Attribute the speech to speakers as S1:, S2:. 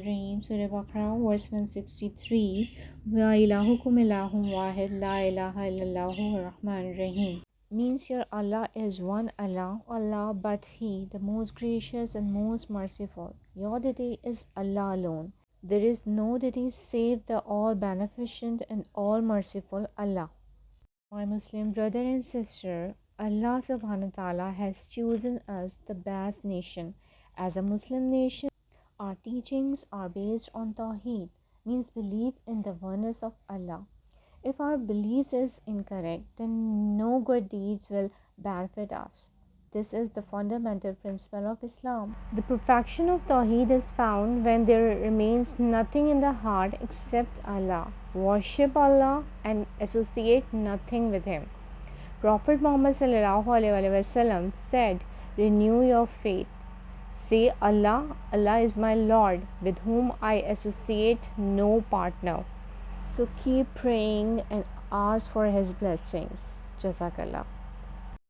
S1: Rahim, Surah Baqarah, verse 163. Wa ilahukum ilahum wahid, la ilaha illallahu Rahman Rahim. Means your Allah is one Allah, Allah but He, the most gracious and most merciful. Your deity is Allah alone. There is no deity save the all beneficent and all merciful Allah. My Muslim brother and sister, Allah subhanahu wa ta'ala has chosen us the best nation. As a Muslim nation, our teachings are based on Tawheed, means belief in the oneness of Allah. If our beliefs is incorrect, then no good deeds will benefit us. This is the fundamental principle of Islam. The perfection of Tawheed is found when there remains nothing in the heart except Allah. Worship Allah and associate nothing with Him. Prophet Muhammad ﷺ said, renew your faith. Say Allah, Allah is my Lord, with whom I associate no partner. So keep praying and ask for His blessings. Jazakallah.